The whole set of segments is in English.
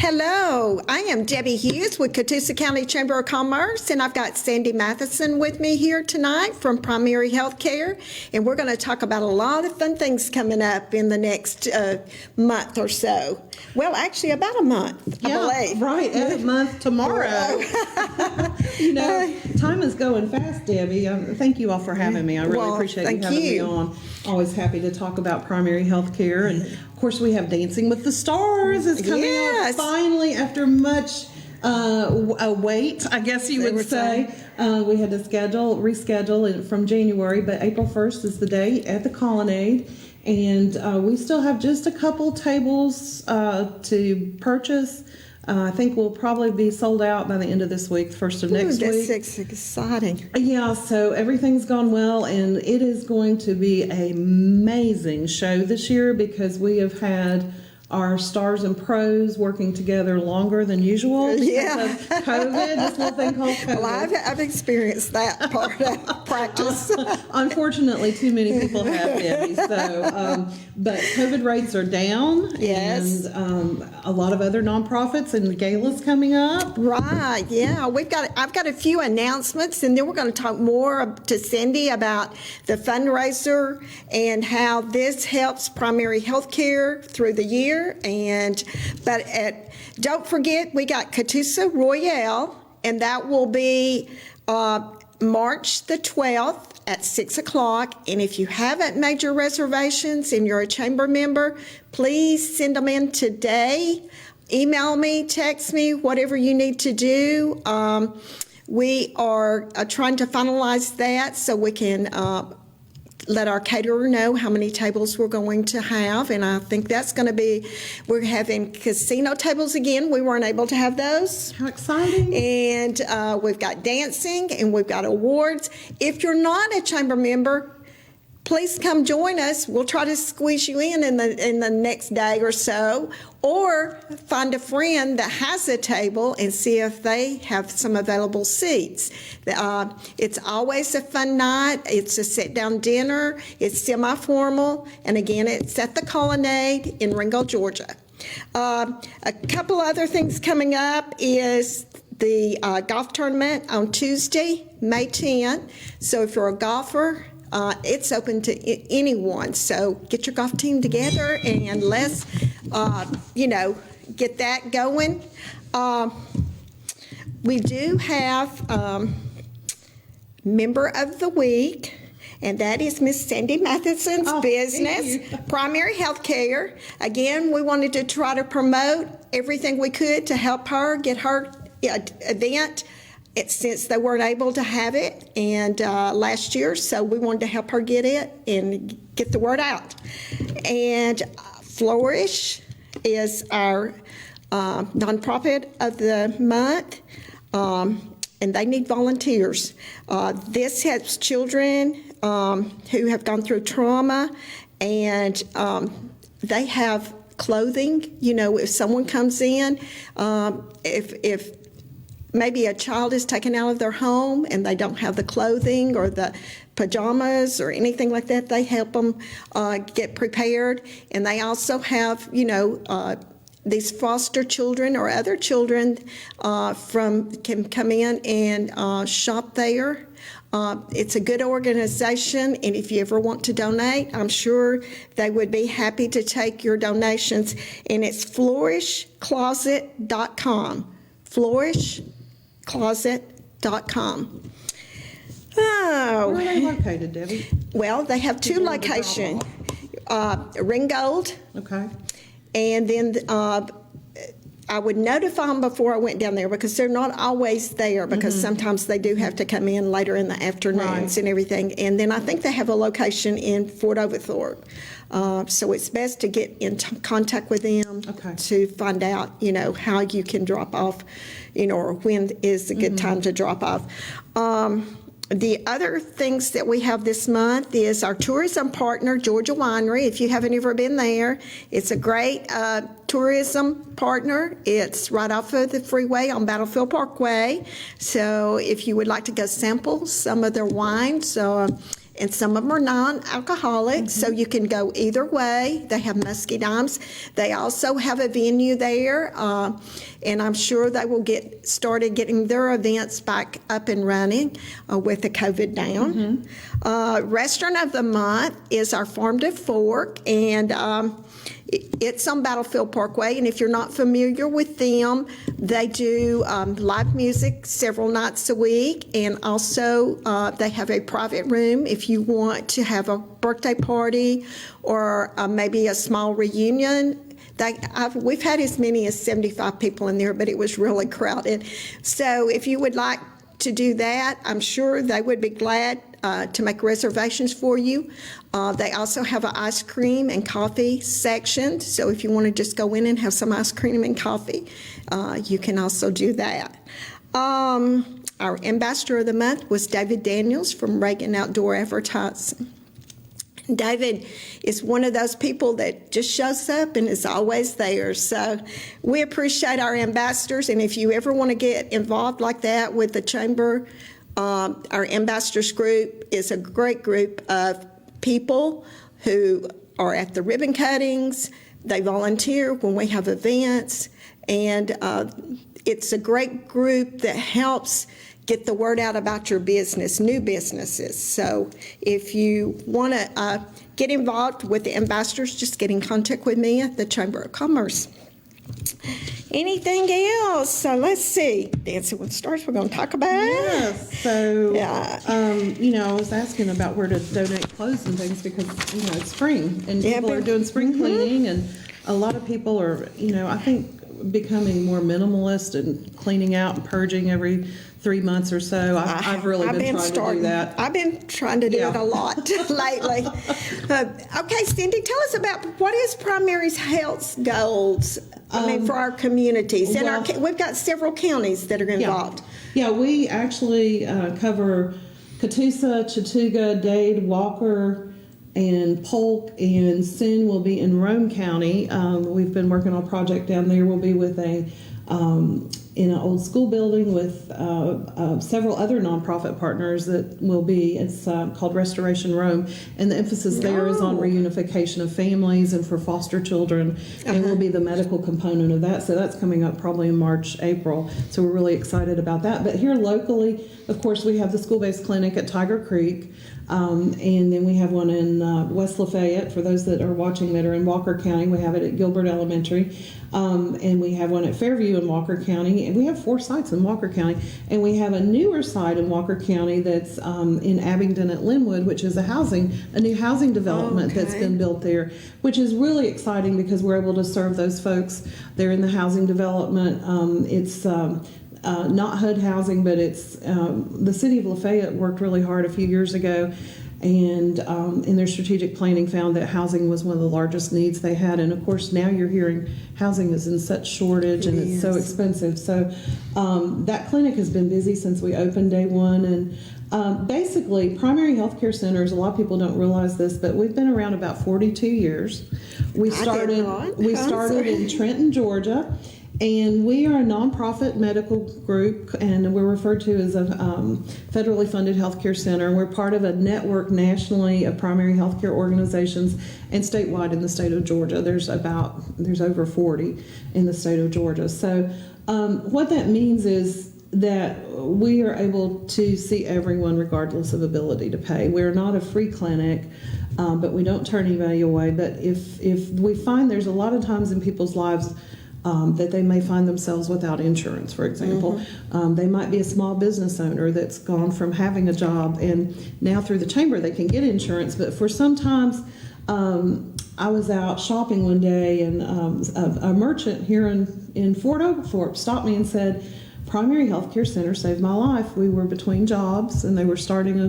Hello, I am Debbie Hughes with Catoosa County Chamber of Commerce, and I've got Sandy Matheson with me here tonight from Primary Healthcare, and we're going to talk about a lot of fun things coming up in the next month or so. Well, actually, about a month, I believe. Right, a month tomorrow. Time is going fast, Debbie. Thank you all for having me. I really appreciate you having me on. Always happy to talk about primary health care. And, of course, we have Dancing with the Stars is coming up finally after much a wait, I guess you would say. We had to reschedule it from January, but April 1st is the date at the Colonnade. And we still have just a couple tables to purchase. I think we'll probably be sold out by the end of this week, first of next week. That's exciting. Yeah, so everything's gone well, and it is going to be an amazing show this year because we have had our stars and pros working together longer than usual because of COVID, this little thing called COVID. Well, I've experienced that part of practice. Unfortunately, too many people have, Debbie. So, but COVID rates are down. Yes. And a lot of other nonprofits and galas coming up. Right, yeah. I've got a few announcements, and then we're going to talk more to Cindy about the fundraiser and how this helps primary health care through the year. Don't forget, we got Katusa Royale, and that will be March the 12th at 6 o'clock. And if you haven't made your reservations and you're a chamber member, please send them in today. Email me, text me, whatever you need to do. We are trying to finalize that so we can let our caterer know how many tables we're going to have, and I think that's going to be, we're having casino tables again. We weren't able to have those. How exciting. And we've got dancing, and we've got awards. If you're not a chamber member, please come join us. We'll try to squeeze you in the next day or so, or find a friend that has a table and see if they have some available seats. It's always a fun night. It's a sit-down dinner. It's semi-formal, and again, it's at the Colonnade in Ringgold, Georgia. A couple other things coming up is the golf tournament on Tuesday, May 10th. So if you're a golfer, it's open to anyone, so get your golf team together and let's, get that going. We do have Member of the Week, and that is Miss Sandy Matheson's business, Primary Health Care. Again, we wanted to try to promote everything we could to help her get her event. Since they weren't able to have it and last year, so we wanted to help her get it and get the word out. And Flourish is our nonprofit of the month, and they need volunteers. This helps children who have gone through trauma, and they have clothing. If someone comes in, if maybe a child is taken out of their home and they don't have the clothing or the pajamas or anything like that, they help them get prepared. And they also have, these foster children or other children can come in and shop there. It's a good organization, and if you ever want to donate, I'm sure they would be happy to take your donations. And it's flourishcloset.com. flourishcloset.com. Where are they located, Debbie? Well, they have two locations. Ringgold. Okay. And then I would notify them before I went down there because they're not always there because sometimes they do have to come in later in the afternoons and everything. And then I think they have a location in Fort Overthorpe. So it's best to get in contact with them to find out, how you can drop off, or when is a good time to drop off. The other things that we have this month is our tourism partner, Georgia Winery. If you haven't ever been there, it's a great tourism partner. It's right off of the freeway on Battlefield Parkway. So if you would like to go sample some of their wines, and some of them are non-alcoholic, so you can go either way. They have musky dimes. They also have a venue there, and I'm sure they will get started getting their events back up and running with the COVID down. Restaurant of the Month is our Farm to Fork, and it's on Battlefield Parkway, and if you're not familiar with them, they do live music several nights a week, and also they have a private room if you want to have a birthday party or maybe a small reunion. We've had as many as 75 people in there, but it was really crowded. So if you would like to do that, I'm sure they would be glad to make reservations for you. They also have an ice cream and coffee section, so if you want to just go in and have some ice cream and coffee, you can also do that. Our Ambassador of the Month was David Daniels from Reagan Outdoor Advertising. David is one of those people that just shows up and is always there. So we appreciate our ambassadors, and if you ever want to get involved like that with the Chamber, our ambassadors group is a great group of people who are at the ribbon cuttings. They volunteer when we have events, and it's a great group that helps get the word out about your business, new businesses. So if you want to get involved with the ambassadors, just get in contact with me at the Chamber of Commerce. Anything else? So let's see. Dancing with the Stars, we're going to talk about. Yes. So, I was asking about where to donate clothes and things because, it's spring and people are doing spring cleaning, and a lot of people are, I think becoming more minimalist and cleaning out and purging every 3 months or so. I've really been trying to do that. I've been trying to do it a lot lately. Okay, Cindy, tell us about what is Primary Health's goals, for our communities. And we've got several counties that are involved. Yeah, we actually cover Catoosa, Chattooga, Dade, Walker, and Polk, and soon we'll be in Rome County. We've been working on a project down there. We'll be with in an old school building with several other nonprofit partners that will be, it's called Restoration Rome, and the emphasis there is on reunification of families and for foster children, and will be the medical component of that. So that's coming up probably in March, April. So we're really excited about that. But here locally, of course, we have the school-based clinic at Tiger Creek, and then we have one in West Lafayette. For those that are watching that are in Walker County, we have it at Gilbert Elementary, and we have one at Fairview in Walker County, and we have 4 sites in Walker County, and we have a newer site in Walker County that's in Abingdon at Linwood, which is a new housing development that's been built there, which is really exciting because we're able to serve those folks. They're in the housing development. It's not HUD housing, but it's the city of Lafayette worked really hard a few years ago, and in their strategic planning found that housing was one of the largest needs they had. And of course now you're hearing housing is in such shortage and it's so expensive. So that clinic has been busy since we opened day one. And basically primary health care centers, a lot of people don't realize this, but we've been around about 42 years. We started in Trenton, Georgia. And we are a nonprofit medical group, and we're referred to as a federally funded healthcare center. We're part of a network nationally of primary healthcare organizations, and statewide in the state of Georgia. There's over 40 in the state of Georgia. So what that means is that we are able to see everyone regardless of ability to pay. We're not a free clinic, but we don't turn anybody away. But if we find there's a lot of times in people's lives that they may find themselves without insurance, for example. They might be a small business owner that's gone from having a job, and now through the chamber they can get insurance. But for sometimes, I was out shopping one day, and a merchant here in Fort Oglethorpe stopped me and said, Primary Health Care Center saved my life. We were between jobs, and they were starting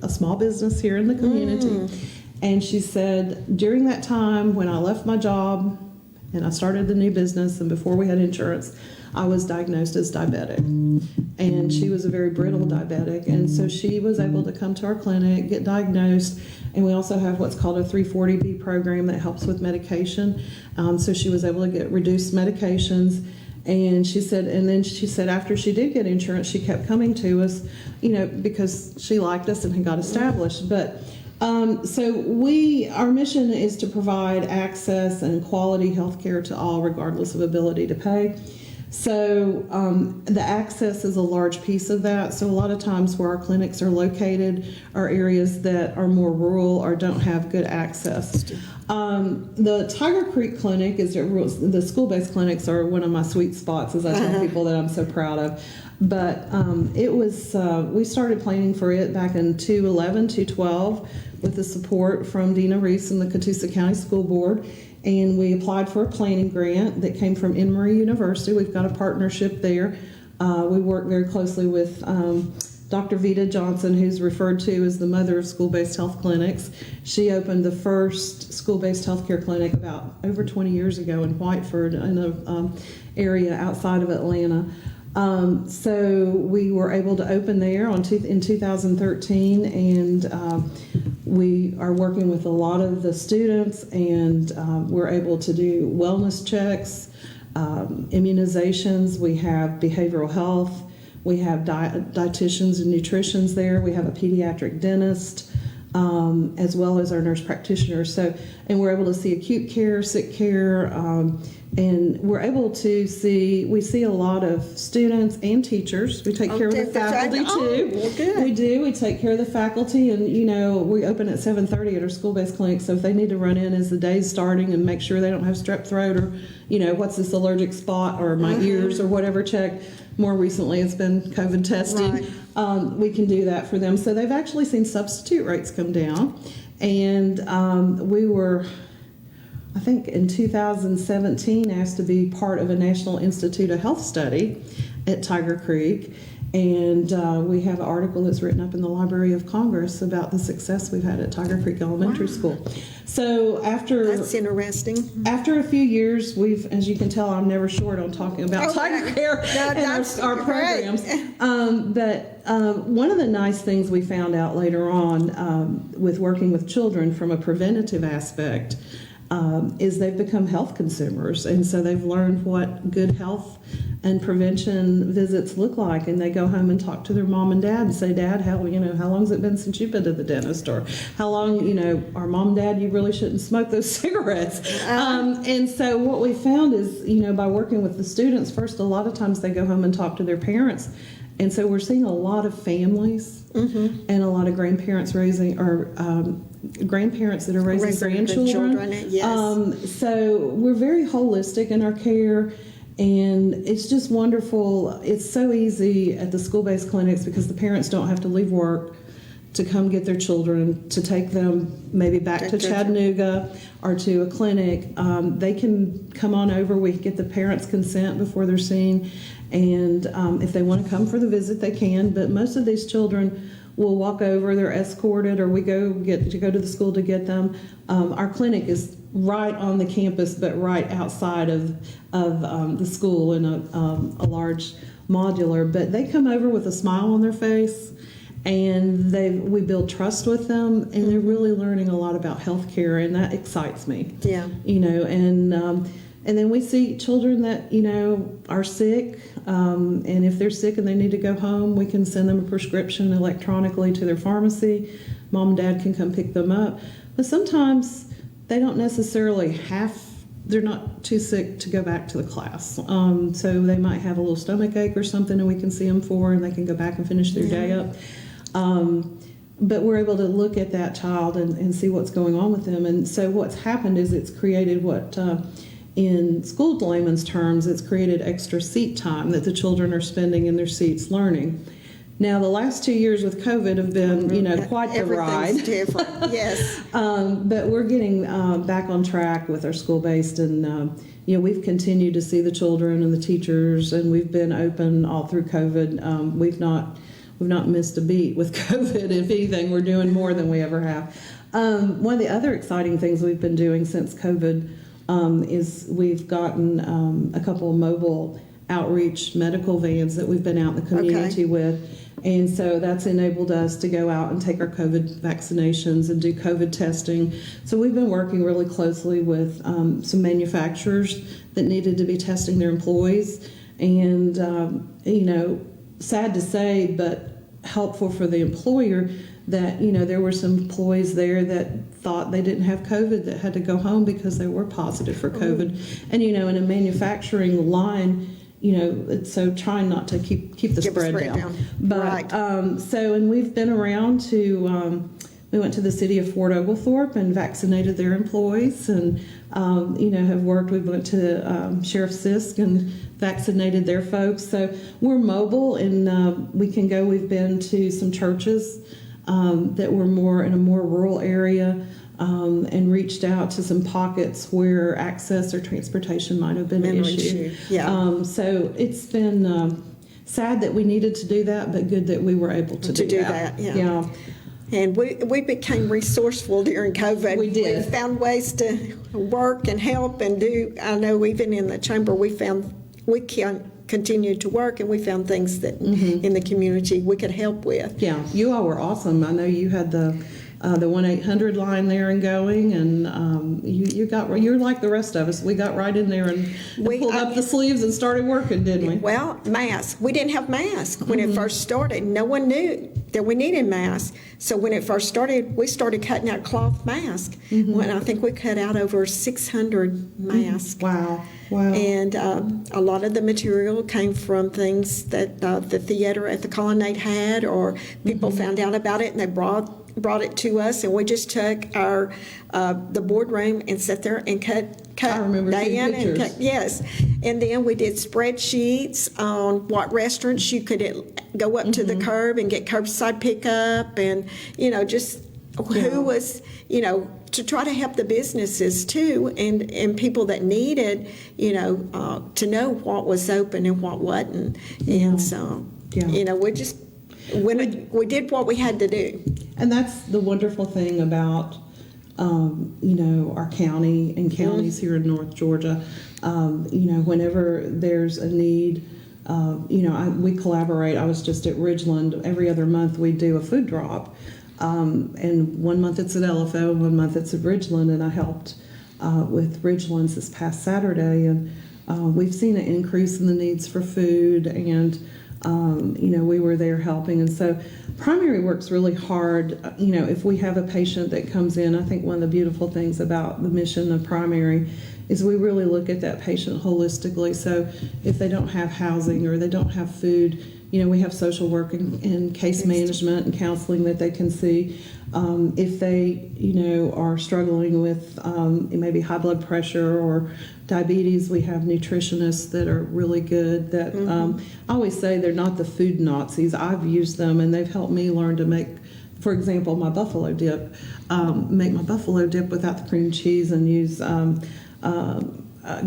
a small business here in the community. And she said, during that time when I left my job, and I started the new business, and before we had insurance, I was diagnosed as diabetic. And she was a very brittle diabetic, and so she was able to come to our clinic, get diagnosed, and we also have what's called a 340B program that helps with medication. So she was able to get reduced medications, And she said after she did get insurance, she kept coming to us, because she liked us and had got established. But so our mission is to provide access and quality health care to all, regardless of ability to pay. So the access is a large piece of that. So a lot of times where our clinics are located are areas that are more rural or don't have good access. The Tiger Creek Clinic the school-based clinics are one of my sweet spots, as I tell people that I'm so proud of. But we started planning for it back in 2012 with the support from Dina Reese and the Catoosa County School Board. And we applied for a planning grant that came from Emory University. We've got a partnership there. We work very closely with Dr. Vita Johnson, who's referred to as the mother of school-based health clinics. She opened the first school-based healthcare clinic about over 20 years ago in Whiteford, in an area outside of Atlanta. So we were able to open there in 2013, and we are working with a lot of the students, and we're able to do wellness checks, immunizations. We have behavioral health. We have dietitians and nutritionists there. We have a pediatric dentist, as well as our nurse practitioners. And we're able to see acute care, sick care, and we're able to see a lot of students and teachers. We take care of the faculty too. Well, good. We do. We take care of the faculty, and we open at 7:30 at our school-based clinic. So if they need to run in as the day's starting and make sure they don't have strep throat or what's this allergic spot or my ears or whatever check. More recently, it's been COVID testing. Right. We can do that for them. So they've actually seen substitute rates come down, and we were, I think in 2017, asked to be part of a National Institute of Health study at Tiger Creek, and we have an article that's written up in the Library of Congress about the success we've had at Tiger Creek Elementary School. So that's interesting. After a few years, as you can tell, I'm never short on talking about Tiger Care and our programs. But one of the nice things we found out later on with working with children from a preventative aspect is they've become health consumers, and so they've learned what good health and prevention visits look like, and they go home and talk to their mom and dad and say, Dad, how long has it been since you've been to the dentist, or how long, our mom, Dad, you really shouldn't smoke those cigarettes. And so what we found is, by working with the students first, a lot of times they go home and talk to their parents. And so we're seeing a lot of families and a lot of grandparents grandparents that are raising grandchildren. Yes. So we're very holistic in our care, and it's just wonderful. It's so easy at the school-based clinics because the parents don't have to leave work to come get their children, to take them maybe back to Chattanooga or to a clinic. They can come on over. We get the parents' consent before they're seen. And if they want to come for the visit, they can. But most of these children will walk over. They're escorted, or we go to the school to get them. Our clinic is right on the campus, but right outside of the school in a large modular. But they come over with a smile on their face, and we build trust with them, and they're really learning a lot about healthcare, and that excites me. Yeah. And then we see children that, are sick, and if they're sick and they need to go home, we can send them a prescription electronically to their pharmacy. Mom and Dad can come pick them up. But sometimes they don't necessarily they're not too sick to go back to the class. So they might have a little stomach ache or something, and we can see them and they can go back and finish their day up. But we're able to look at that child and see what's going on with them. And so what's happened is it's created what... in school layman's terms, it's created extra seat time that the children are spending in their seats learning. Now, the last 2 years with COVID have been, quite the ride. Everything's different, yes. But we're getting back on track with our school-based, and we've continued to see the children and the teachers, and we've been open all through COVID. We've not missed a beat with COVID. If anything, we're doing more than we ever have. One of the other exciting things we've been doing since COVID is we've gotten a couple of mobile outreach medical vans that we've been out in the community with. And so that's enabled us to go out and take our COVID vaccinations and do COVID testing. So we've been working really closely with some manufacturers that needed to be testing their employees. and sad to say, but helpful for the employer that there were some employees there that thought they didn't have COVID that had to go home because they were positive for COVID. And in a manufacturing line, so trying not to keep the spread down. But right. And we've been around to. We went to the city of Fort Oglethorpe and vaccinated their employees, and have worked. We went to Sheriff Sisk and vaccinated their folks. So we're mobile, and we can go. We've been to some churches that were more in a more rural area, and reached out to some pockets where access or transportation might have been an issue. Yeah. So it's been sad that we needed to do that, but good that we were able to do that. Yeah. And we became resourceful during COVID. We did. We found ways to work and help and do. I know even in the chamber we continued to work, and we found things that in the community we could help with. Yeah, you all were awesome. I know you had the 1-800 line there and going, and you're like the rest of us. We got right in there and pulled up the sleeves and started working, didn't we? Well, masks. We didn't have masks when it first started. No one knew that we needed masks. So when it first started, we started cutting out cloth masks. When I think we cut out over 600 masks. Wow. And a lot of the material came from things that the theater at the Colonnade had, or people found out about it and they brought it to us, and we just took our the boardroom and sat there and cut I remember day in pictures. and cut, yes. And then we did spreadsheets on what restaurants you could go up to the curb and get curbside pickup, and just who was to try to help the businesses too, and people that needed to know what was open and what wasn't. And so we just we did what we had to do. And that's the wonderful thing about our county and counties here in North Georgia. Whenever there's a need, we collaborate. I was just at Ridgeland. Every other month we do a food drop. And 1 month it's at LFO, 1 month it's at Ridgeland, and I helped with Ridgeland's this past Saturday, and we've seen an increase in the needs for food, and we were there helping. And so primary works really hard. If we have a patient that comes in, I think one of the beautiful things about the mission of primary is we really look at that patient holistically. So if they don't have housing or they don't have food, we have social work and case management and counseling that they can see. If they, are struggling with maybe high blood pressure or diabetes, we have nutritionists that are really good. That I always say they're not the food Nazis. I've used them, and they've helped me learn to make, for example, my buffalo dip. Make my buffalo dip without the cream cheese and use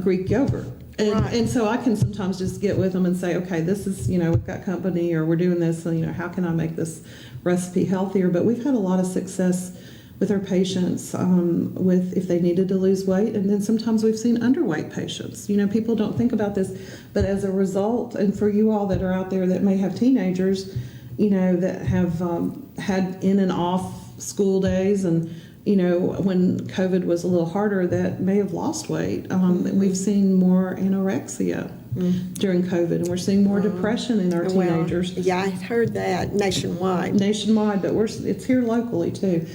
Greek yogurt. And so I can sometimes just get with them and say, okay, this is, we've got company, or we're doing this, so, how can I make this recipe healthier? But we've had a lot of success with our patients with if they needed to lose weight. And then sometimes we've seen underweight patients. People don't think about this, but as a result, and for you all that are out there that may have teenagers, that have had in and off school days, and when COVID was a little harder, that may have lost weight. We've seen more anorexia during COVID, and we're seeing more depression in our teenagers. Well, I heard that nationwide. But it's here locally too.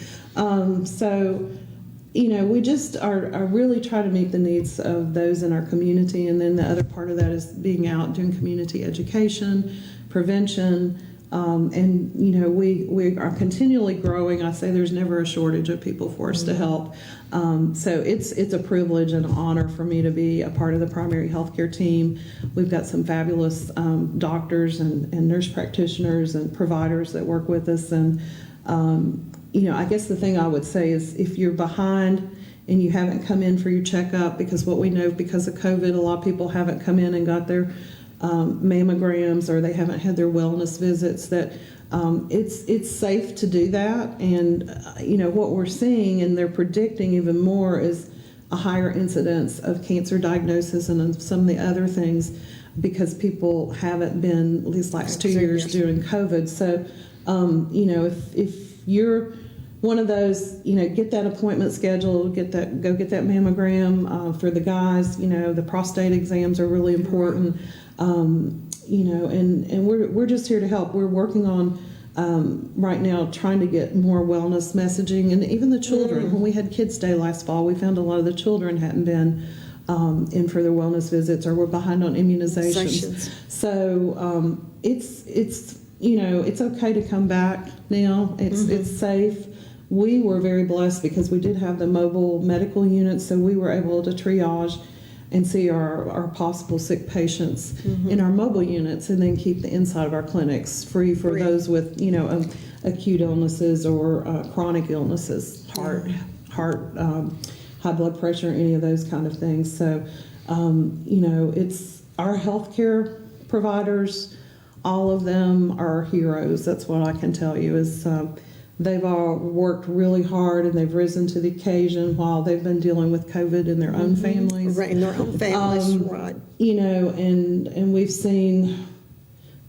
We just are really trying to meet the needs of those in our community, and then the other part of that is being out doing community education, prevention. We are continually growing. I say there's never a shortage of people for us to help. So it's a privilege and an honor for me to be a part of the primary healthcare team. We've got some fabulous doctors and nurse practitioners and providers that work with us. And, I guess the thing I would say is if you're behind and you haven't come in for your checkup, because what we know because of COVID, a lot of people haven't come in and got their mammograms, or they haven't had their wellness visits, that it's safe to do that. And what we're seeing, and they're predicting even more, is a higher incidence of cancer diagnosis and some of the other things, because people haven't been, at least last 2 years during COVID. So if you're one of those, get that appointment scheduled, go get that mammogram. For the guys, the prostate exams are really important. and we're just here to help. We're working on right now trying to get more wellness messaging, and even the children. When we had Kids Day last fall, we found a lot of the children hadn't been in for their wellness visits, or were behind on immunizations. So it's okay to come back now. It's safe. We were very blessed because we did have the mobile medical unit, so we were able to triage and see our possible sick patients in our mobile units, and then keep the inside of our clinics free for those with acute illnesses or chronic illnesses, heart high blood pressure, any of those kind of things. So it's our healthcare providers, all of them are heroes. That's what I can tell you is they've all worked really hard, and they've risen to the occasion while they've been dealing with COVID in their own families. Right, in their own families, right. And we've seen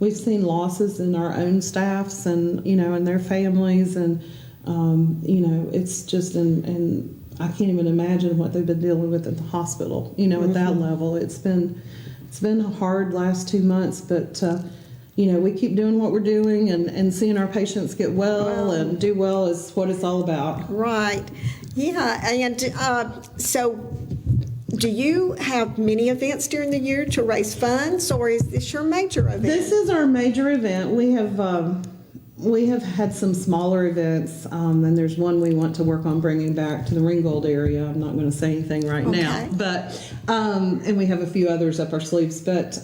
losses in our own staffs and and their families, and it's just and I can't even imagine what they've been dealing with at the hospital. At that level, it's been a hard last 2 months, but. We keep doing what we're doing, and seeing our patients get well and do well is what it's all about. Right. Yeah. And so do you have many events during the year to raise funds, or is this your major event? This is our major event. We have had some smaller events, and there's one we want to work on bringing back to the Ringgold area. I'm not going to say anything right now, but and we have a few others up our sleeves. But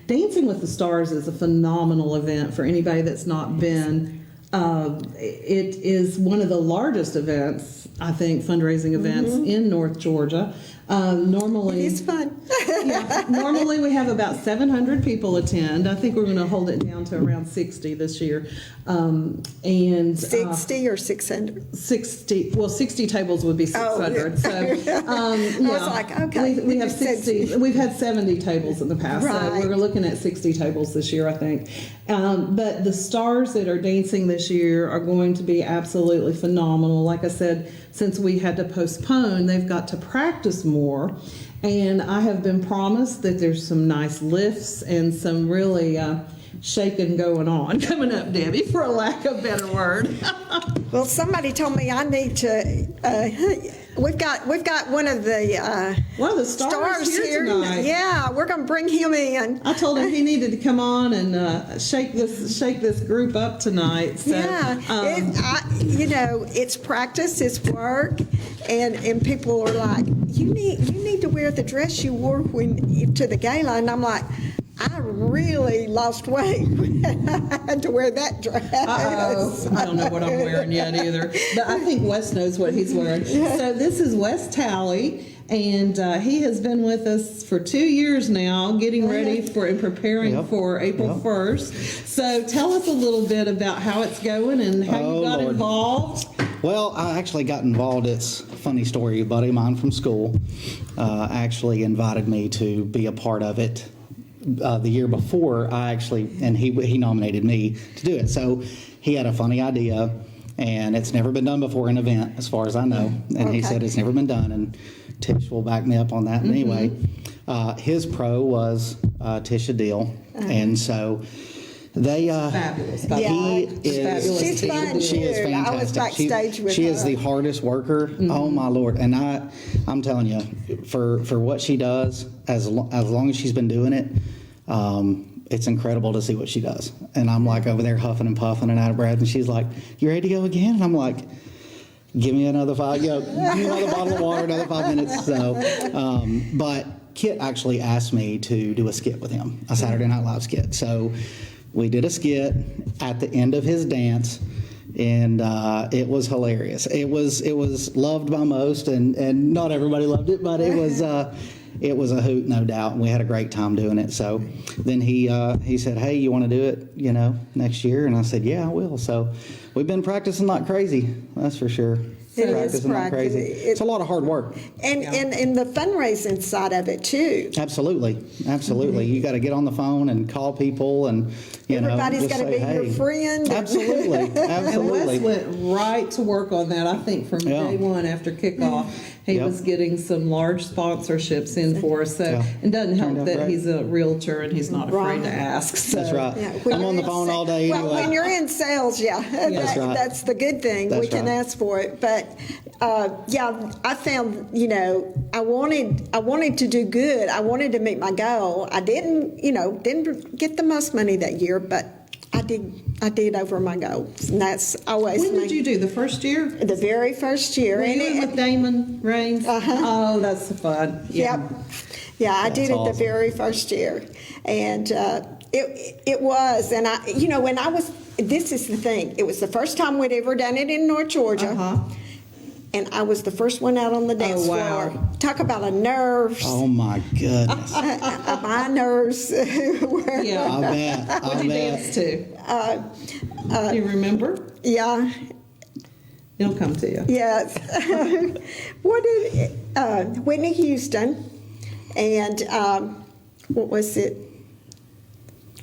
Dancing with the Stars is a phenomenal event for anybody that's not been. It is one of the largest events, I think, fundraising events in North Georgia. Normally, it's fun. Normally we have about 700 people attend. I think we're going to hold it down to around 60 this year. And 60 or 600? 60. Well, 60 tables would be 600. So I was like, okay. We have 60. We've had 70 tables in the past. Right. So we're looking at 60 tables this year, I think. But the stars that are dancing this year are going to be absolutely phenomenal. Like I said, since we had to postpone, they've got to practice more. And I have been promised that there's some nice lifts and some really shaking going on coming up, Debbie, for a lack of a better word. Well, somebody told me I need to. We've got one of the stars here tonight. Yeah, we're going to bring him in. I told him he needed to come on and shake this group up tonight. So, yeah, it's practice, it's work, and people are like, you need to wear the dress you wore to the gala, and I'm like, I really lost weight when I had to wear that dress. I don't know what I'm wearing yet either. But I think Wes knows what he's wearing. So this is Wes Talley, and he has been with us for 2 years now, getting ready for and preparing for April 1st. So tell us a little bit about how it's going and how you got involved. Well, I actually got involved. It's a funny story. A buddy of mine from school actually invited me to be a part of it. The year before, he nominated me to do it. So he had a funny idea, and it's never been done before, an event, as far as I know. And he said it's never been done, and Tish will back me up on that. Anyway, his pro was Tisha Deal, and so they fabulous. He is fabulous. She's fun. She is fantastic. I was backstage with she her. is the hardest worker. Oh my Lord! And I'm telling you, for what she does, as long as she's been doing it, it's incredible to see what she does. And I'm like over there huffing and puffing and out of breath, and she's like, "You ready to go again?" And I'm like, "Give me another give me another bottle of water, another 5 minutes." So, but Kit actually asked me to do a skit with him, a Saturday Night Live skit. So we did a skit at the end of his dance, and it was hilarious. It was loved by most, and not everybody loved it, but it was a hoot, no doubt, and we had a great time doing it. So then he said, "Hey, you want to do it, next year?" And I said, "Yeah, I will." So we've been practicing like crazy, that's for sure. It is Practice, isn't that crazy? practice. It's a lot of hard work. And the fundraising side of it too. Absolutely. You got to get on the phone and call people, and Everybody's just got to say, be hey. your friend. Absolutely. And Wes went right to work on that, I think, from day one after kickoff. He was getting some large sponsorships in for us. So it doesn't help that great. he's a realtor and he's not afraid to ask. So. That's right. When I'm on the you're phone in all day Well, anyway. when you're in sales, That's right. that's the good thing. That's we can right. ask for it. But I found, I wanted to do good. I wanted to meet my goal. I didn't get the most money that year, but I did over my goals, and that's always. When did you do the first year? The very first year. Were you in with Damon Raines? Oh, that's fun. Yeah. Yep. Yeah, I did it awesome. the very first year, and it was, and when I was. This is the thing. It was the first time we'd ever done it in North Georgia. And I was the first one out on the dance floor. Talk about a nerves. Oh my goodness. My nerves were. Yeah. I bet. What did you dance to? Do you remember? Yeah. It'll come to you. Yes. What did Whitney Houston and what was it?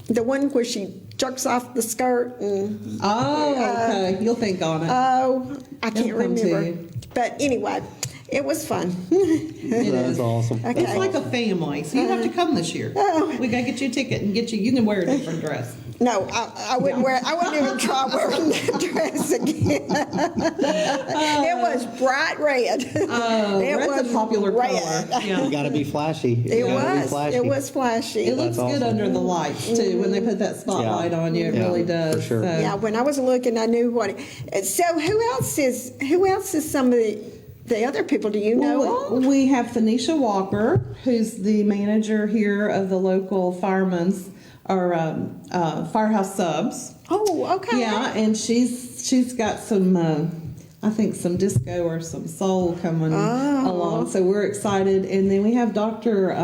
The one where she jerks off the skirt and. Oh, okay. You'll think on it. Oh, I can't It'll come to remember. you. But anyway, it was fun. That's awesome. Okay. It's like a family, so you have to come this year. We gotta get you a ticket and get you. You can wear a different dress. No, I wouldn't wear. I wouldn't even try wearing that dress again. It was bright red. Oh, It red's was a popular red. color. Yeah. You got to be flashy. It You gotta be was. flashy. It was flashy. It looks That's good awesome. under the lights too. When they put that spotlight on you, it Yeah, really does. for sure. So. Yeah, when I was looking, I knew what. So who else is some of the other people? Do you know? Well, we have Phoenicia Walker, who's the manager here of the local firemen's or firehouse subs. Oh, okay. Yeah, and she's got some, I think some disco or some soul coming along. So we're excited. And then we have Dr.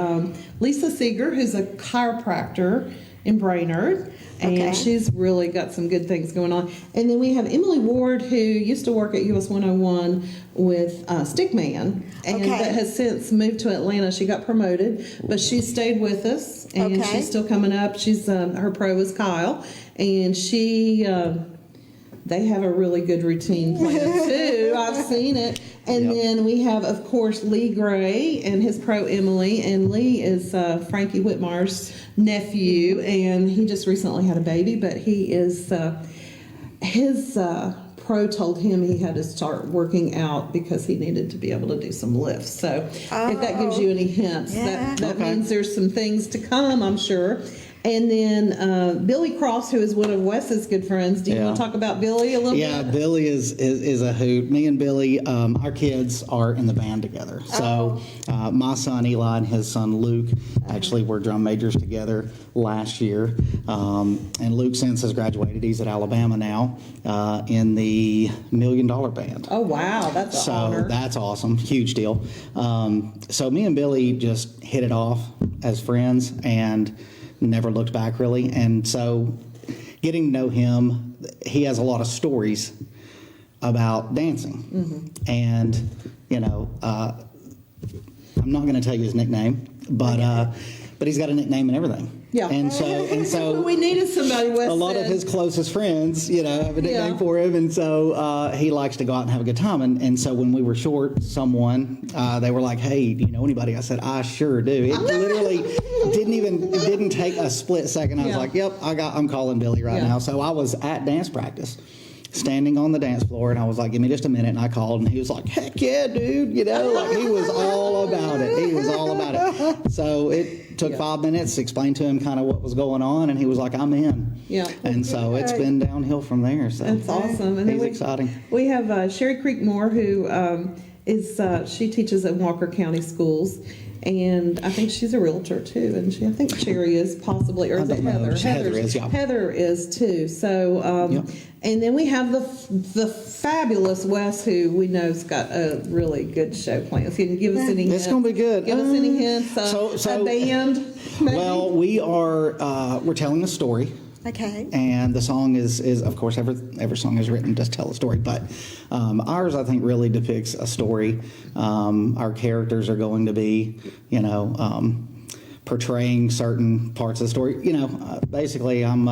Lisa Seeger, who's a chiropractor in Brainerd. And she's really got some good things going on. And then we have Emily Ward, who used to work at US 101 with Stickman, and that has since moved to Atlanta. She got promoted, but she stayed with us, and she's still coming up. She's her pro is Kyle, and she. They have a really good routine plan too. I've seen it. And then we have, of course, Lee Gray and his pro Emily. And Lee is Frankie Whitmire's nephew, and he just recently had a baby. But he is his pro told him he had to start working out because he needed to be able to do some lifts. So if that gives you any hints, that means there's some things to come, I'm sure. And then Billy Cross, who is one of Wes's good friends. Do you want to talk about Billy a little bit? Yeah, Billy is a hoot. Me and Billy, our kids are in the band together. So my son Eli and his son Luke actually were drum majors together last year. And Luke since has graduated. He's at Alabama now in the $1 Million Band. Oh, wow. That's an honor. So that's awesome. Huge deal. So me and Billy just hit it off as friends and never looked back really. And so getting to know him, he has a lot of stories about dancing. And I'm not going to tell you his nickname, but he's got a nickname and everything. Yeah. And so we needed somebody. Wes a lot of his closest friends, have a nickname for him, and so he likes to go out and have a good time. And so when we were short someone, they were like, "Hey, do you know anybody?" I said, "I sure do." It literally didn't take a split second. I was like, "Yep, I'm calling Billy right now." So I was at dance practice, standing on the dance floor, and I was like, "Give me just a minute." And I called, and he was like, "Heck yeah, dude!" Like he was all about it. He was all about it. So it took 5 minutes to explain to him kind of what was going on, and he was like, "I'm in." Yeah. And so it's been downhill from there. So that's awesome. And he's then exciting. We have Sherry Creekmore, who she teaches at Walker County Schools. And I think she's a realtor too, and I think Sherry is possibly, or is it Heather? Heather is, yeah. Heather is too. So, and then we have the fabulous Wes, who we know's got a really good show planned. Can you give us any hints? It's going to be good. Give us any hints? A band? Maybe? Well, we're telling a story Okay. And the song is of course, every song is written to tell a story, but ours, I think, really depicts a story. Our characters are going to be, portraying certain parts of the story. Basically, I'm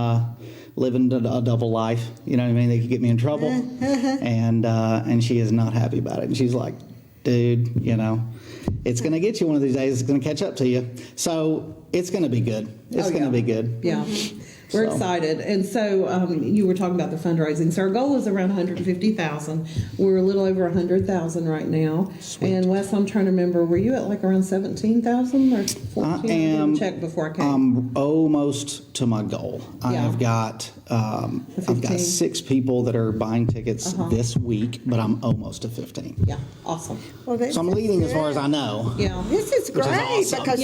living a double life. You know what I mean? They could get me in trouble, and she is not happy about it. And she's like, dude, it's going to get you one of these days. It's going to catch up to you. So it's going to be good. It's going to be good. Yeah. We're excited. And so you were talking about the fundraising. So our goal is around $150,000. We're a little over $100,000 right now. Sweet. And Wes, I'm trying to remember, were you at like around $17,000 or $14,000? I didn't check before I came. I'm almost to my goal. Yeah. I've got 6 people that are buying tickets this week, but I'm almost to 15. Yeah, awesome. Well, So I'm leading as far as I know. Yeah. This is great awesome. because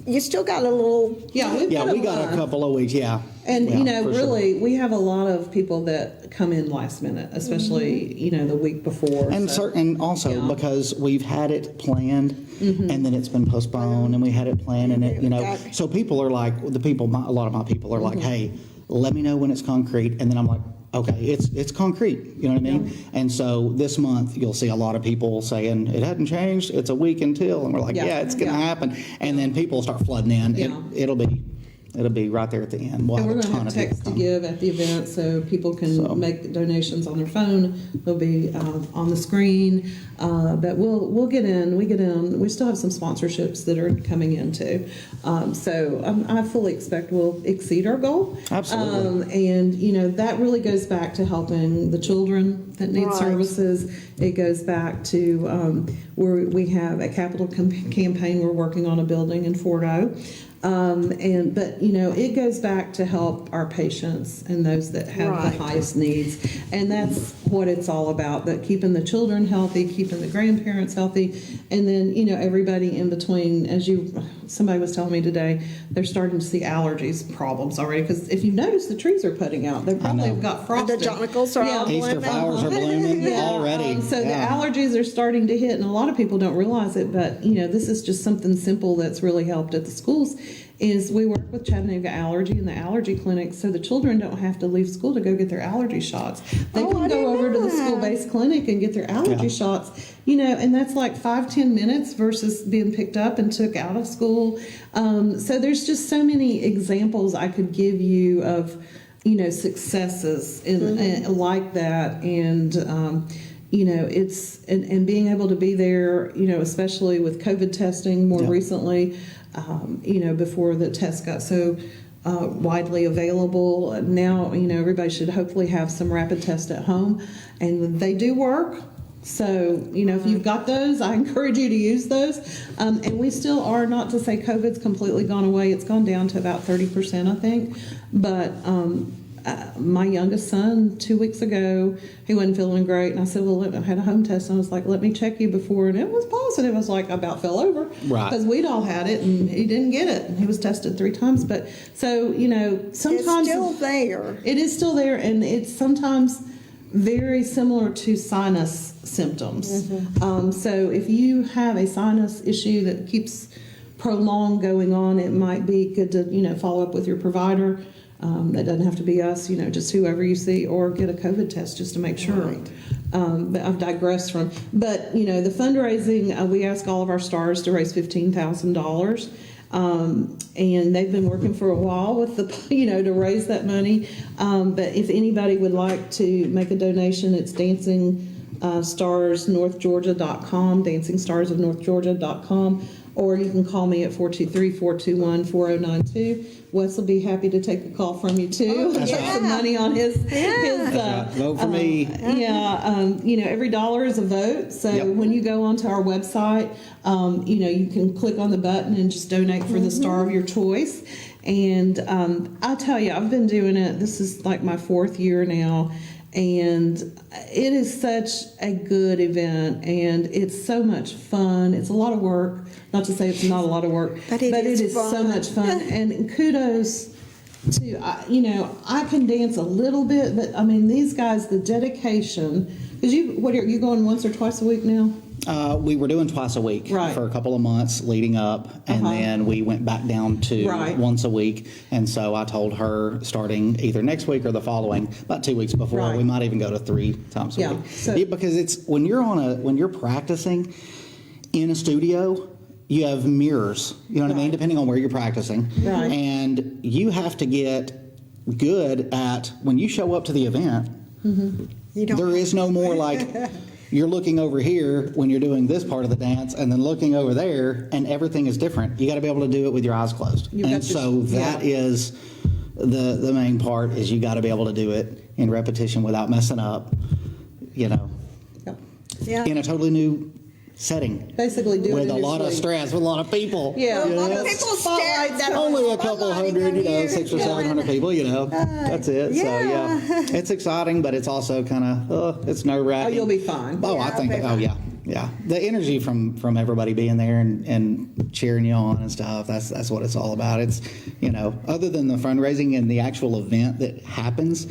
you still got a little. Yeah, we got a couple of weeks. Yeah. And, really, we have a lot of people that come in last minute, especially, the week before. And also because we've had it planned and then it's been postponed and we had it planned and it, so people are like, a lot of my people are like, hey, let me know when it's concrete. And then I'm like, okay, it's concrete. You know what I mean? Yeah. And so this month you'll see a lot of people saying it hadn't changed. It's a week until, and we're like, it's going to happen. And then people start flooding in. Yeah. It'll be right there at the end. And we're going to have text to give at the event so people can make donations on their phone. They'll be on the screen. But we'll get in. We still have some sponsorships that are coming in too. So I fully expect we'll exceed our goal. Absolutely. And, that really goes back to helping the children that need services. It goes back to where we have a capital campaign. We're working on a building in Fort O. It goes back to help our patients and those that have the highest needs, and that's what it's all about. That keeping the children healthy, keeping the grandparents healthy, and then everybody in between. Somebody was telling me today, they're starting to see allergies problems already because if you notice, the trees are putting out. They probably have got frosted. The jonicals are all blooming. Easter flowers are blooming already. So the allergies are starting to hit, and a lot of people don't realize it. But this is just something simple that's really helped at the schools. Is we work with Chattanooga Allergy and the allergy clinic, so the children don't have to leave school to go get their allergy shots. They can go over to the school-based clinic and get their allergy shots, and that's like 5-10 minutes versus being picked up and took out of school. So there's just so many examples I could give you of, successes in like that, and it's and being able to be there, especially with COVID testing more recently. Before the test got so widely available. Now, everybody should hopefully have some rapid tests at home, and they do work. So, if you've got those, I encourage you to use those. And we still are, not to say COVID's completely gone away. It's gone down to about 30%, I think. But my youngest son, 2 weeks ago, he wasn't feeling great, and I said, well, I had a home test, and I was like, let me check you before, and it was positive. I was like, I about fell over, because we'd all had it, and he didn't get it, and he was tested 3 times. But so, sometimes it's still there. It is still there, and it's sometimes very similar to sinus symptoms. So if you have a sinus issue that keeps prolonged going on, it might be good to follow up with your provider. That doesn't have to be us, just whoever you see, or get a COVID test just to make sure. But I've digressed from. But the fundraising, we ask all of our stars to raise $15,000, and they've been working for a while with the, to raise that money. But if anybody would like to make a donation, it's DancingStarsNorthGeorgia.com, DancingStarsOfNorthGeorgia.com. Or you can call me at 423-421-4092. Wes will be happy to take a call from you too. Put some money on his vote for me. Every dollar is a vote. So when you go onto our website, you can click on the button and just donate for the star of your choice. And I tell you, I've been doing it. This is like my 4th year now. And it is such a good event, and it's so much fun. It's a lot of work. Not to say it's not a lot of work, but it is so much fun. And kudos I can dance a little bit, but I mean, these guys, the dedication. Because are you going once or twice a week now? We were doing twice a week for a couple of months leading up, and then we went back down to once a week. And so I told her, starting either next week or the following, about 2 weeks before, we might even go to 3 times a week. So, because it's when you're practicing in a studio, you have mirrors. You know what I mean, depending on where you're practicing, and you have to get good at when you show up to the event. There is no more like. You're looking over here when you're doing this part of the dance, and then looking over there, and everything is different. You got to be able to do it with your eyes closed. And so that is the main part, is you got to be able to do it in repetition without messing up, in a totally new setting. Basically do it with a lot of stress, with a lot of people. A lot of people stare. Only a couple hundred, 600 or 700 people, that's it. So it's exciting, but it's also kind of it's nerve-wracking. Oh, you'll be fine. Oh, I think. Yeah. The energy from everybody being there and cheering you on and stuff. That's what it's all about. It's other than the fundraising and the actual event that happens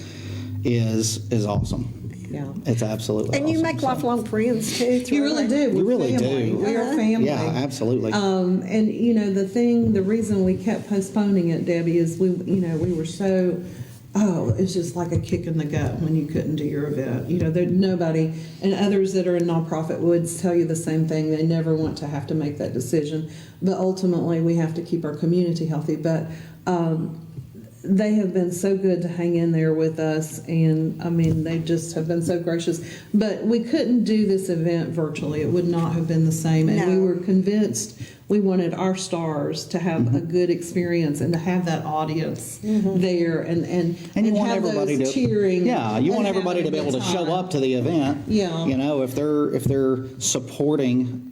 is awesome. Yeah, it's absolutely. And awesome. You make lifelong friends too. You really do. You really do. We are family. Yeah, absolutely. And the reason we kept postponing it, Debbie, is we were so. It's just like a kick in the gut when you couldn't do your event. Nobody, and others that are in nonprofit would tell you the same thing. They never want to have to make that decision, but ultimately we have to keep our community healthy. But they have been so good to hang in there with us, and I mean, they just have been so gracious. But we couldn't do this event virtually. It would not have been the same. And we were convinced we wanted our stars to have a good experience and to have that audience there, and you want have everybody those to cheering. Yeah, you want everybody to be able to show up to the event. Yeah, if they're supporting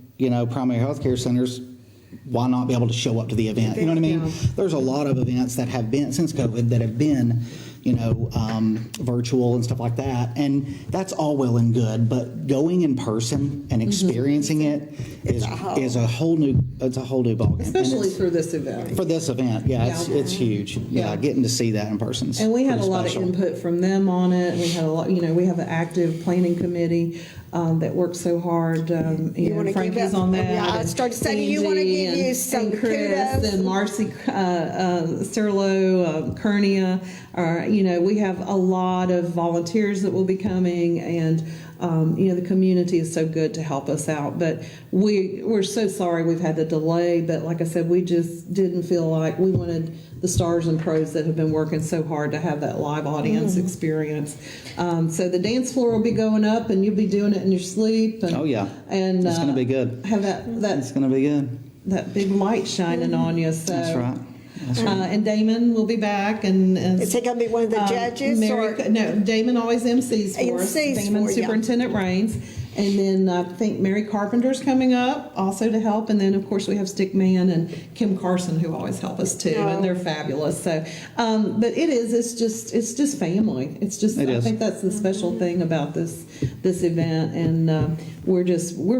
primary health care centers, why not be able to show up to the event? You know what I mean? Yeah. There's a lot of events that have been, since COVID, that have been, virtual and stuff like that. And that's all well and good, but going in person and experiencing it is a whole new ballgame. Especially for this event. For this event, it's huge. Yeah, getting to see that in person. And we had a lot of input from them on it. We had a lot, we have an active planning committee that works so hard. Frankie's on that. Yeah, I started saying you want to give you some Chris kudos. And Marcy Sterlo, Kernia. We have a lot of volunteers that will be coming, and the community is so good to help us out. But we're so sorry we've had the delay. But like I said, we just didn't feel like we wanted the stars and pros that have been working so hard to have that live audience experience. So the dance floor will be going up, and you'll be doing it in your sleep. And, and it's going to be good. Have that. It's going to be good. That big light shining on you. So. That's right. And Damon will be back, and is he going to be one of the judges? No, Damon always MCs for us. Damon, Superintendent Raines. And then I think Mary Carpenter's coming up also to help. And then, of course, we have Stickman and Kim Carson, who always help us too. And they're fabulous. So, but it's just family. I think that's the special thing about this event. And we're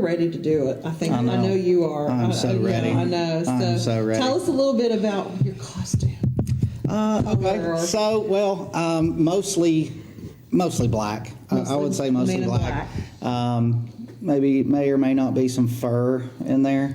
ready to do it. I know you are. I'm so ready. I know. I'm so ready. Tell us a little bit about your costume. Okay. So, mostly black. I would say mostly black. Maybe may or may not be some fur in there.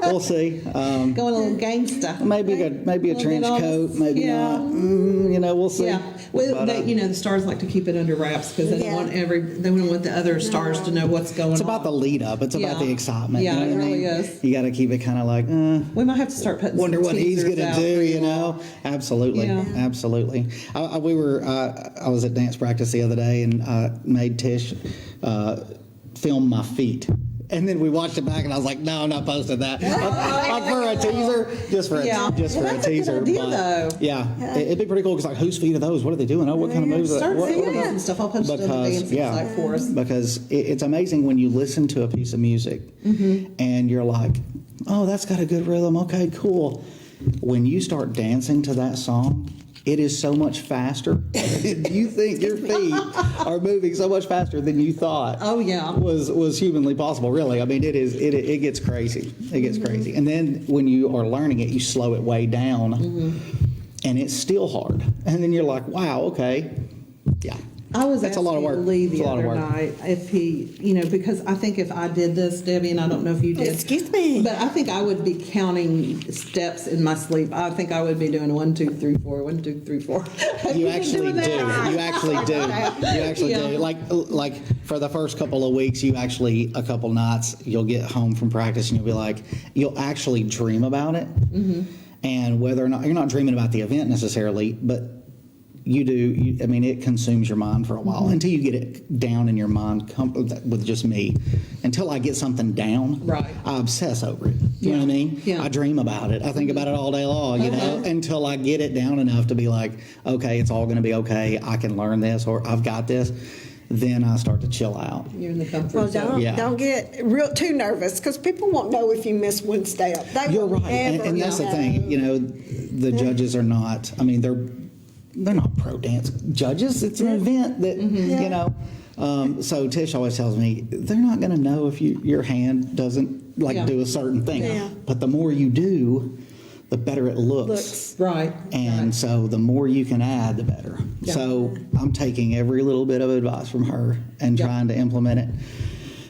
We'll see. Going a little gangsta. Maybe a trench coat. Maybe not. We'll see. Yeah. Well, the stars like to keep it under wraps because they don't want the other stars to know what's going on. It's about the lead up. It's about the excitement. Yeah, it really is. You got to keep it kind of like. We might have to start putting. Wonder what he's going to do. Absolutely, absolutely. I was at dance practice the other day and made Tish film my feet. And then we watched it back, and I was like, "No, I'm not posting that." For a teaser, just for a teaser. It'd be pretty cool because it'd be pretty cool. Whose feet are those? What are they doing? What kind of moves? Start seeing some stuff. I'll post it on the dancing site for us. Because it's amazing when you listen to a piece of music, and you're like, "Oh, that's got a good rhythm. Okay, cool." When you start dancing to that song, it is so much faster. You think your feet are moving so much faster than you thought. Oh yeah, was humanly possible. Really, I mean, it is. It gets crazy. It gets crazy. And then when you are learning it, you slow it way down. and it's still hard. And then you're like, wow, okay, yeah. I was That's a asking lot of work. Lee It's the a lot of other work. night if he, because I think if I did this, Debbie, and I don't know if you did. Excuse me. But I think I would be counting steps in my sleep. I think I would be doing 1, 2, 3, 4, 1, 2, 3, 4. You actually do. You actually do. You actually Yeah. do. Like for the first couple of weeks, a couple nights, you'll get home from practice and you'll be like, you'll actually dream about it. Mm-hmm. And whether or not, you're not dreaming about the event necessarily, but you do. I mean, it consumes your mind for a while until you get it down in your mind with just me. Until I get something down, Right. I obsess over it. You know what I mean? Yeah. I dream about it. I think about it all day long, until I get it down enough to be like, okay, it's all going to be okay. I can learn this, or I've got this. Then I start to chill out. You're in the comfort Well, zone. don't get too nervous, because people won't know if you miss one step. You're right, and that's the thing. The judges are not. I mean, they're not pro dance judges. It's an event that So Tish always tells me they're not going to know if your hand doesn't do a certain thing. Yeah. But the more you do, the better it looks. Right. And right. so the more you can add, the better. Yeah. So I'm taking every little bit of advice from her and trying to implement it.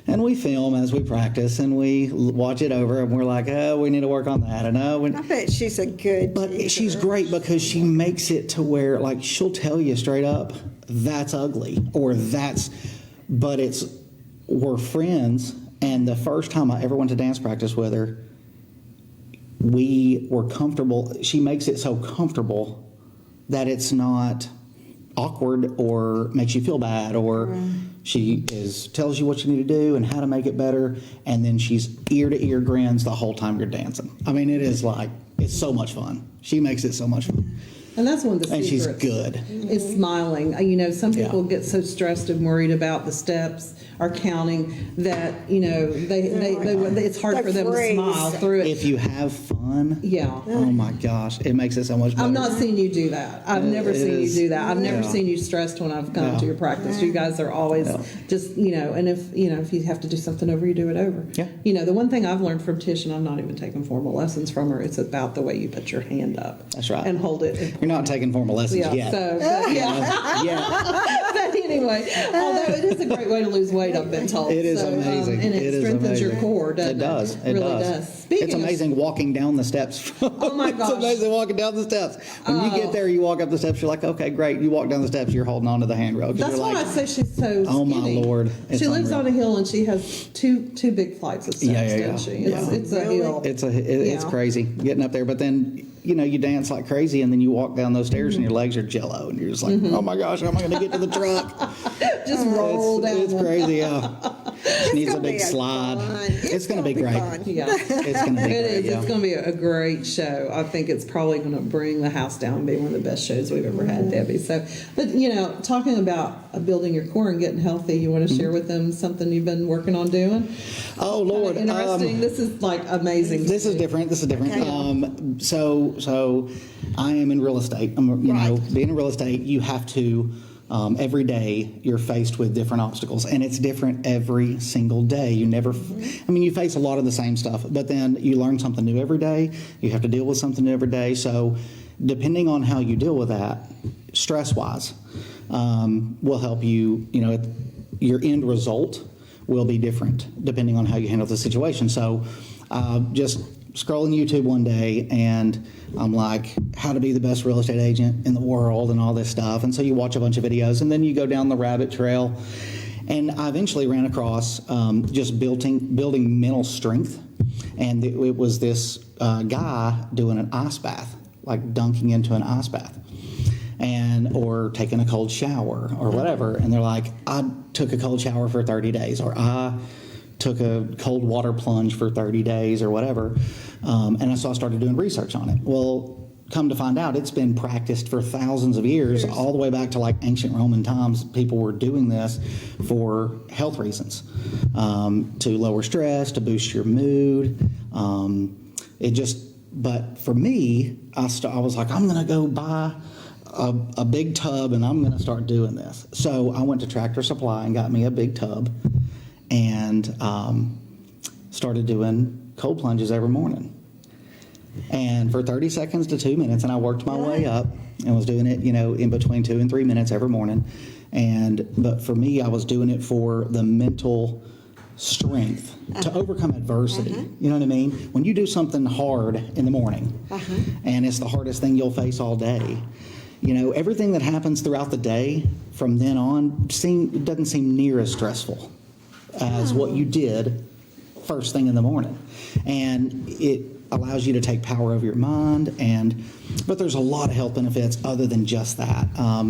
And we film as we practice, and we watch it over, and we're like, oh, we need to work on that. And I bet she's a good But teacher. she's great because she makes it to where, she'll tell you straight up, that's ugly, or but we're friends. And the first time I ever went to dance practice with her, we were comfortable. She makes it so comfortable that it's not awkward or makes you feel bad, or she tells you what you need to do and how to make it better, and then she's ear to ear grins the whole time you're dancing. I mean, it's so much fun. She makes it so much fun. And that's one of the And she's secrets. good. Is smiling. Some people get so stressed and worried about the steps or counting that it's hard for them to smile through it. If you have fun, oh my gosh, it makes it so much better. I've not seen you do that. I've never seen you do that. I've never seen you stressed when I've come to your practice. You guys are always just, and if you have to do something over, you do it over. Yeah. The one thing I've learned from Tish, and I'm not even taking formal lessons from her, it's about the way you put your hand up. That's right. And hold it. You're not taking formal lessons yet. So, but anyway, although it is a great way to lose weight, I've been told. It is amazing. And it strengthens your core, doesn't it? It does. It really does. Speaking it's amazing walking down the steps. Oh my gosh. It's amazing walking down the steps. When you get there, you walk up the steps, you're like, okay, great. You walk down the steps, you're holding on to the handrail. That's why I say she's so skinny. Oh my Lord. She lives on a hill and she has two big flights of steps, doesn't she? It's a hill. It's crazy getting up there. But then, you dance like crazy, and then you walk down those stairs and your legs are jello, and you're just like, oh my gosh, how am I going to get to the truck? Just roll down. It's crazy, She needs a big slide. It's going to be great. Yeah. It's going to be great. It is. It's going to be a great show. I think it's probably going to bring the house down and be one of the best shows we've ever had, Debbie. So, but talking about building your core and getting healthy, you want to share with them something you've been working on doing? Oh Lord, interesting. This is amazing. This is different. Okay. So I am in real estate. Being in real estate, you have to. Every day you're faced with different obstacles, and it's different every single day. You never, you face a lot of the same stuff, but then you learn something new every day. You have to deal with something new every day. So depending on how you deal with that, stress-wise, will help you, your end result will be different depending on how you handle the situation. So just scrolling YouTube one day, and I'm like, how to be the best real estate agent in the world and all this stuff. And so you watch a bunch of videos, and then you go down the rabbit trail. And I eventually ran across just building mental strength. And it was this guy doing an ice bath, like dunking into an ice bath, or taking a cold shower or whatever. And they're like, I took a cold shower for 30 days, or I took a cold water plunge for 30 days or whatever. And so I started doing research on it. Well, come to find out, it's been practiced for thousands of years, all the way back to ancient Roman times. People were doing this for health reasons, to lower stress, to boost your mood. But for me, I was like, I'm going to go buy a big tub, and I'm going to start doing this. So I went to Tractor Supply and got me a big tub, and started doing cold plunges every morning. And for 30 seconds to 2 minutes, and I worked my way up and was doing it, in between 2 and 3 minutes every morning. But for me, I was doing it for the mental strength to overcome adversity. You know what I mean? When you do something hard in the morning, and it's the hardest thing you'll face all day, everything that happens throughout the day from then on doesn't seem near as stressful as what you did first thing in the morning. And it allows you to take power over your mind, but there's a lot of health benefits other than just that.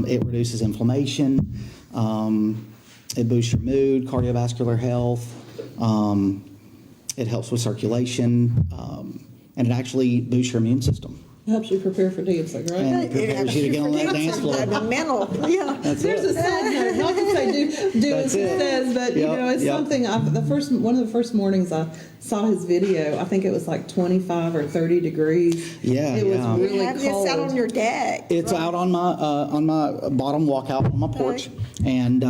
It reduces inflammation, it boosts your mood, cardiovascular health, it helps with circulation, and it actually boosts your immune system. It helps you prepare for dancing, right? And it prepares you to get on that dance floor. The mental, There's a side note, not to say do as it says, but it's something. One of the first mornings I saw his video, I think it was like 25 or 30 degrees. Yeah, it was really you have cold. this out on your deck. It's out on my bottom walkout on my porch, and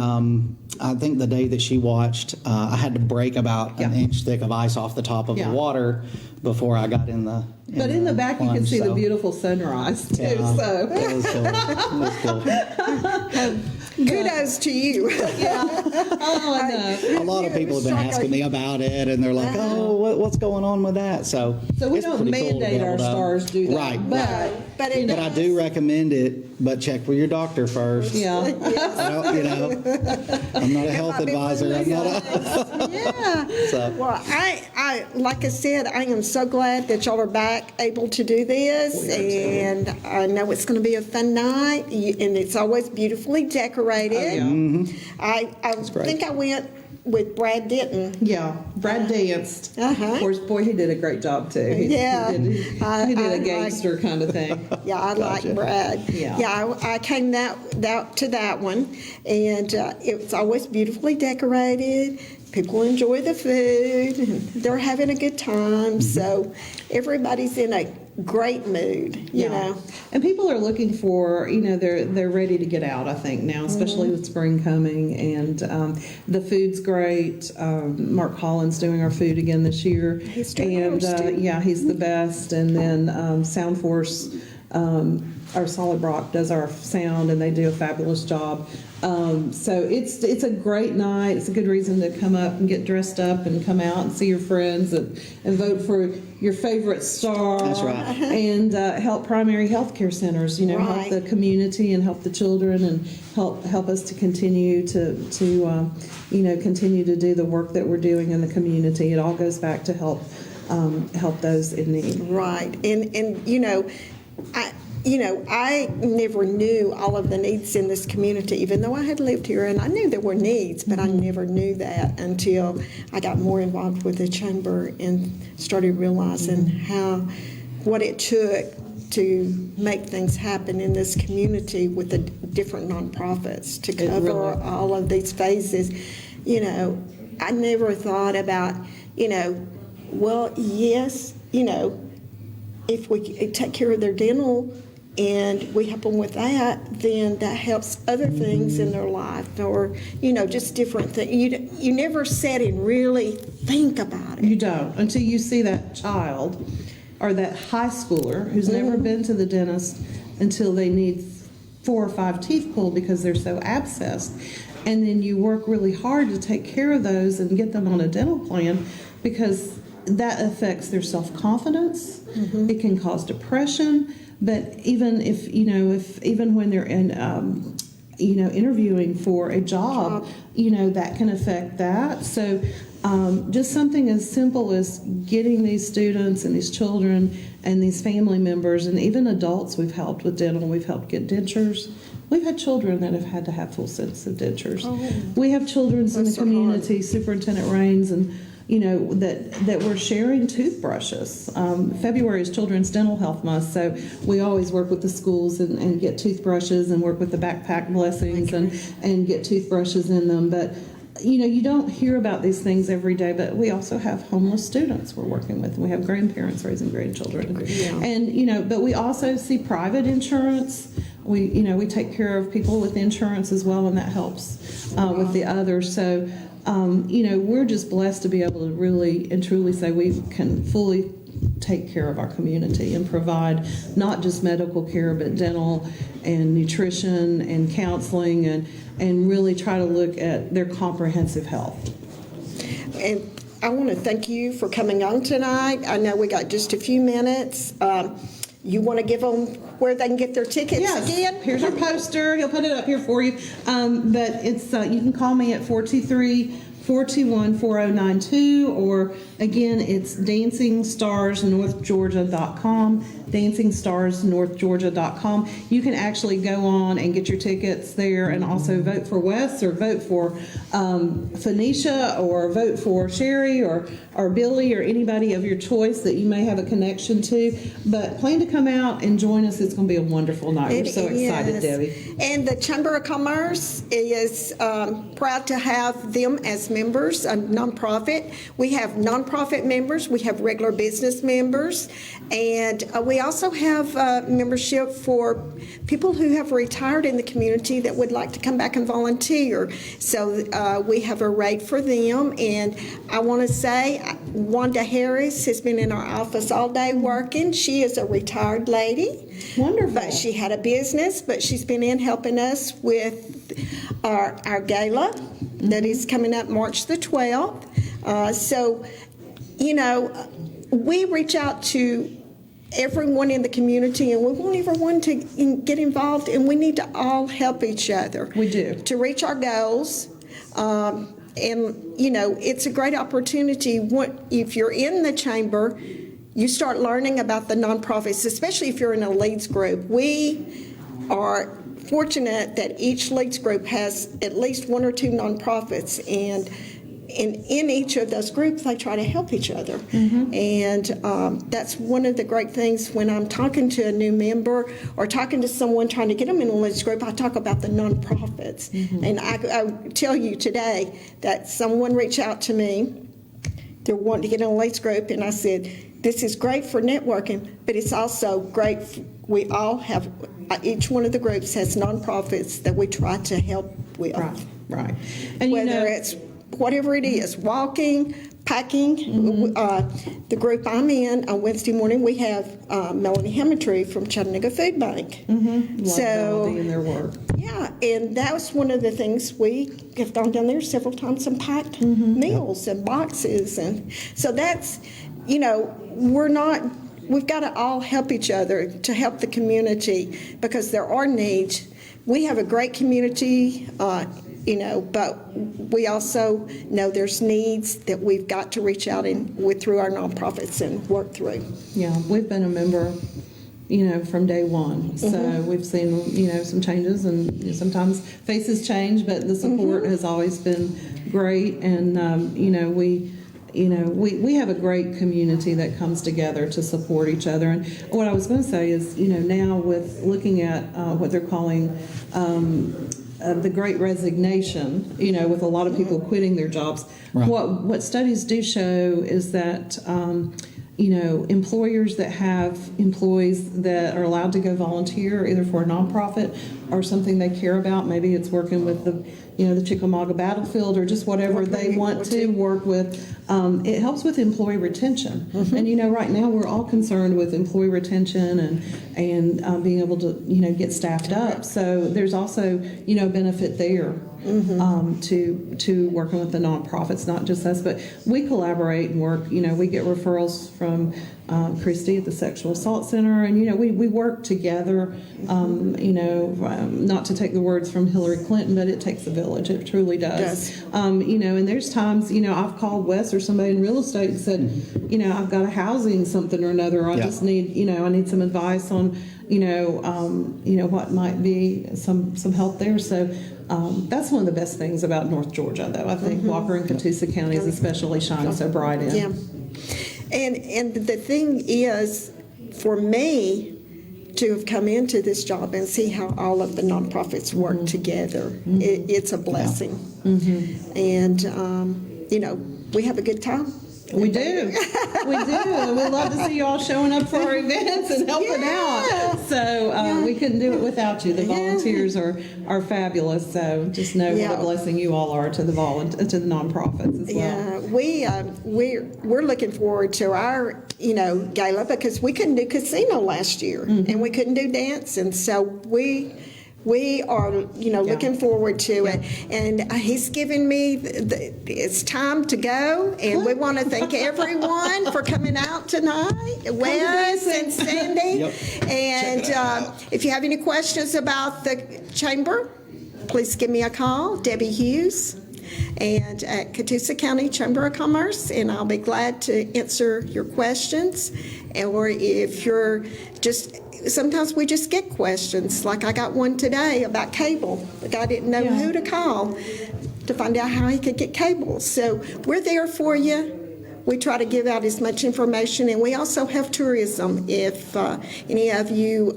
I think the day that she watched, I had to break about an inch thick of ice off the top of the water before I got in the. But in the back, you can see the beautiful sunrise too. Yeah, So it was cool. It was cool. Kudos to you. I know. A lot of people have been asking me about it, and they're like, "Oh, what's going on with that?" So we it's don't pretty cool to be mandate able our to- stars do that, right? But I do recommend it, but check with your doctor first. Yeah. I'm not a health advisor. I'm not a. Yeah. So. Well, I like I said, I am so glad that y'all are back able to do this, and I know it's going to be a fun night, and it's always beautifully decorated. I great. think I went with Brad Denton. Yeah, Brad danced. Of course, boy, he did a great job too. He did a gangster kind of thing. Yeah, I like Brad. Yeah. I came to that one, and it's always beautifully decorated. People enjoy the food, and they're having a good time. So everybody's in a great mood, you know. And people are looking for, they're ready to get out, I think, now, especially with spring coming. And the food's great. Mark Holland's doing our food again this year. He's doing ours too. He's the best. And then Sound Force, our Solid Rock, does our sound, and they do a fabulous job. So it's a great night. It's a good reason to come up and get dressed up and come out and see your friends and vote for your favorite star. That's right. And help primary health care centers, help the community and help the children, and help us to continue to continue to do the work that we're doing in the community. It all goes back to help those in need. Right. And I never knew all of the needs in this community, even though I had lived here, and I knew there were needs, but I never knew that until I got more involved with the chamber and started realizing what it took to make things happen in this community with the different nonprofits to cover all of these phases. I never thought about, if we take care of their dental and we help them with that, then that helps other things in their life, or just different things. You never sit and really think about it. You don't, until you see that child or that high schooler who's never been to the dentist until they need 4 or 5 teeth pulled because they're so abscessed, and then you work really hard to take care of those and get them on a dental plan, because that affects their self-confidence. It can cause depression. But even even when they're in, interviewing for a job, that can affect that. So just something as simple as getting these students and these children and these family members and even adults we've helped with dental. We've helped get dentures. We've had children that have had to have full sets of dentures. We have children in the community, Superintendent Raines, and that we're sharing toothbrushes. February is Children's Dental Health Month, so we always work with the schools and get toothbrushes, and work with the backpack blessings and get toothbrushes in them. But you don't hear about these things every day, but we also have homeless students we're working with, and we have grandparents raising grandchildren. And but we also see private insurance. We take care of people with insurance as well, and that helps with the others. So we're just blessed to be able to really and truly say we can fully take care of our community and provide not just medical care, but dental and nutrition and counseling, and really try to look at their comprehensive health. And I want to thank you for coming on tonight. I know we got just a few minutes. You want to give them where they can get their tickets again? Here's our poster. He'll put it up here for you. But it's you can call me at 423-421-4092, or again, it's DancingStarsNorthGeorgia.com, DancingStarsNorthGeorgia.com. You can actually go on and get your tickets there, and also vote for Wes, or vote for Phoenicia, or vote for Sherry, or Billy, or anybody of your choice that you may have a connection to. But plan to come out and join us. It's going to be a wonderful night. We're so excited, Debbie. And the Chamber of Commerce is proud to have them as members, a nonprofit. We have nonprofit members, we have regular business members, and we also have membership for people who have retired in the community that would like to come back and volunteer. So we have a rate for them, and I want to say Wanda Harris has been in our office all day working. She is a retired lady. Wonderful. But she had a business, but she's been in helping us with our gala that is coming up March the 12th. So, we reach out to everyone in the community, and we want everyone to get involved, and we need to all help each other. We do. To reach our goals. It's a great opportunity. If you're in the chamber, you start learning about the nonprofits, especially if you're in a leads group. We are fortunate that each leads group has at least one or two nonprofits, and in each of those groups, they try to help each other. And that's one of the great things when I'm talking to a new member or talking to someone trying to get them in a leads group, I talk about the nonprofits. And I tell you today that someone reached out to me. They're wanting to get in a leads group, and I said, this is great for networking, but it's also great. We all have, each one of the groups has nonprofits that we try to help with. Right. And whether it's whatever it is, walking, packing. The group I'm in on Wednesday morning, we have Melanie Hammertree from Chattanooga Food Bank. So in their work. Yeah, and that was one of the things we have gone down there several times and packed meals and boxes, and so that's, we've got to all help each other to help the community, because there are needs. We have a great community, but we also know there's needs that we've got to reach out through our nonprofits and work through. Yeah, we've been a member, from day one. So we've seen, some changes, and sometimes faces change, but the support has always been great. And, we have a great community that comes together to support each other. And what I was going to say is, now with looking at what they're calling the Great Resignation, with a lot of people quitting their jobs, what studies do show is that employers that have employees that are allowed to go volunteer either for a nonprofit or something they care about, maybe it's working with the Chickamauga battlefield or just whatever they want to work with, it helps with employee retention. And right now we're all concerned with employee retention and being able to get staffed up. So there's also benefit there. To working with the nonprofits, not just us, but we collaborate and work. We get referrals from Christy at the Sexual Assault Center, and we work together. Not to take the words from Hillary Clinton, but it takes a village. It truly does. And there's times I've called Wes or somebody in real estate and said, I've got a housing something or another. I just need I need some advice on what might be some help there. So that's one of the best things about North Georgia, though. I think Walker and Catoosa counties especially shine so bright in. Yeah, and the thing is, for me to have come into this job and see how all of the nonprofits work together, it's a blessing. And we have a good time. We do. We do. And we love to see you all showing up for our events and helping out. So we couldn't do it without you. The volunteers are fabulous. So just know what a blessing you all are to the nonprofits as well. Yeah, we're looking forward to our gala because we couldn't do casino last year and we couldn't do dance, and so we are, looking forward to it. And he's given me, it's time to go. And we want to thank everyone for coming out tonight. Wes and Sandy. Yep. And if you have any questions about the chamber, please give me a call, Debbie Hughes, and at Catoosa County Chamber of Commerce, and I'll be glad to answer your questions. Or if you're just... Sometimes we just get questions, like I got one today about cable. The guy didn't know who to call to find out how he could get cable. So we're there for you. We try to give out as much information, and we also have tourism. If any of you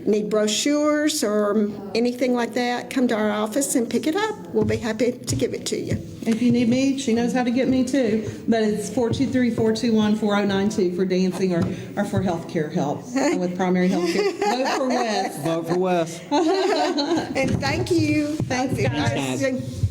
need brochures or anything like that, come to our office and pick it up. We'll be happy to give it to you. If you need me, she knows how to get me too. But it's 423-421-4092 for dancing or for healthcare help with primary healthcare. Vote for Wes. Vote for Wes. And thank you. Thanks, guys.